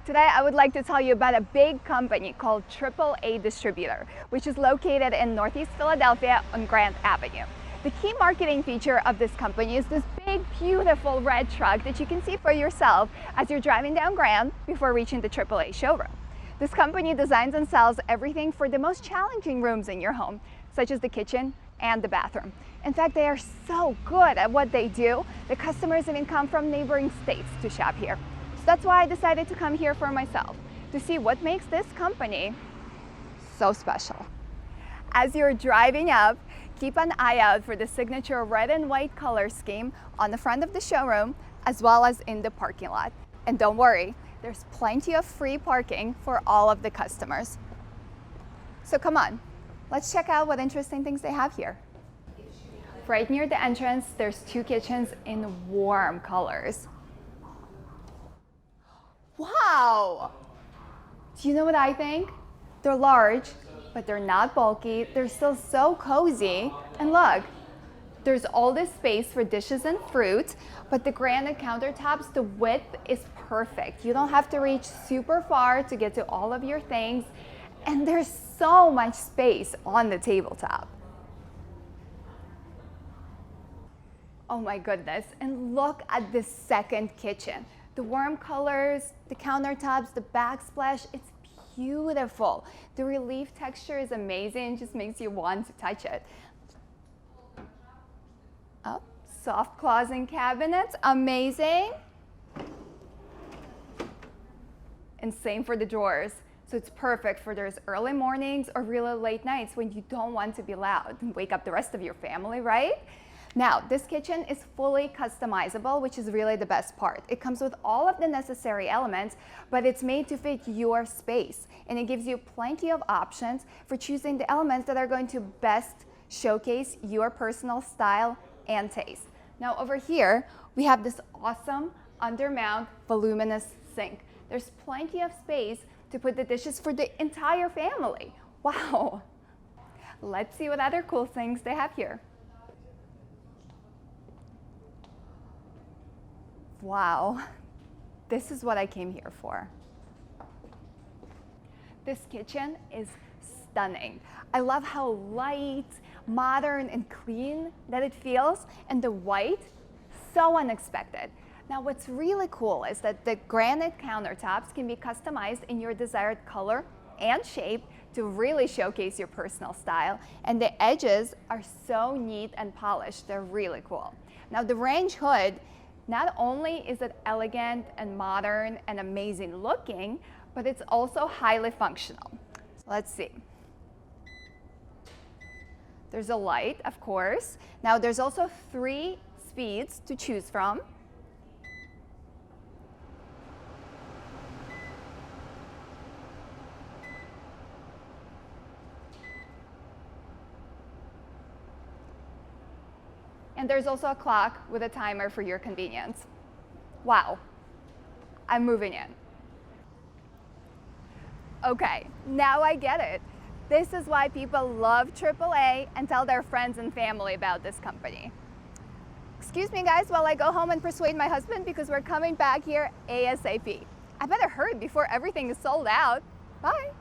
Today I would like to tell you about a big company called AAA Distributor, which is located in Northeast Philadelphia on Grant Avenue. The key marketing feature of this company is this big, beautiful red truck that you can see for yourself as you're driving down Grant before reaching the AAA showroom. This company designs and sells everything for the most challenging rooms in your home, such as the kitchen and the bathroom. In fact, they are so good at what they do, the customers even come from neighboring states to shop here. That's why I decided to come here for myself, to see what makes this company so special. As you're driving up, keep an eye out for the signature red and white color scheme on the front of the showroom, as well as in the parking lot. And don't worry, there's plenty of free parking for all of the customers. So come on, let's check out what interesting things they have here. Right near the entrance, there's two kitchens in warm colors. Wow! Do you know what I think? They're large, but they're not bulky. They're still so cozy. And look, there's all this space for dishes and fruit, but the granite countertops, the width is perfect. You don't have to reach super far to get to all of your things. And there's so much space on the tabletop. Oh my goodness, and look at this second kitchen. The warm colors, the countertops, the backsplash, it's beautiful. The relief texture is amazing, it just makes you want to touch it. Oh, soft closing cabinets, amazing. And same for the drawers. So it's perfect for those early mornings or really late nights when you don't want to be loud and wake up the rest of your family, right? Now, this kitchen is fully customizable, which is really the best part. It comes with all of the necessary elements, but it's made to fit your space. And it gives you plenty of options for choosing the elements that are going to best showcase your personal style and taste. Now, over here, we have this awesome undermount voluminous sink. There's plenty of space to put the dishes for the entire family. Wow. Let's see what other cool things they have here. Wow, this is what I came here for. This kitchen is stunning. I love how light, modern, and clean that it feels, and the white, so unexpected. Now what's really cool is that the granite countertops can be customized in your desired color and shape to really showcase your personal style, and the edges are so neat and polished, they're really cool. Now the range hood, not only is it elegant and modern and amazing looking, but it's also highly functional. So let's see. There's a light, of course. Now there's also 3 speeds to choose from. And there's also a clock with a timer for your convenience. Wow, I'm moving in. Okay, now I get it. This is why people love AAA and tell their friends and family about this company. Excuse me guys while I go home and persuade my husband because we're coming back here ASAP. I better hurry before everything is sold out. Bye.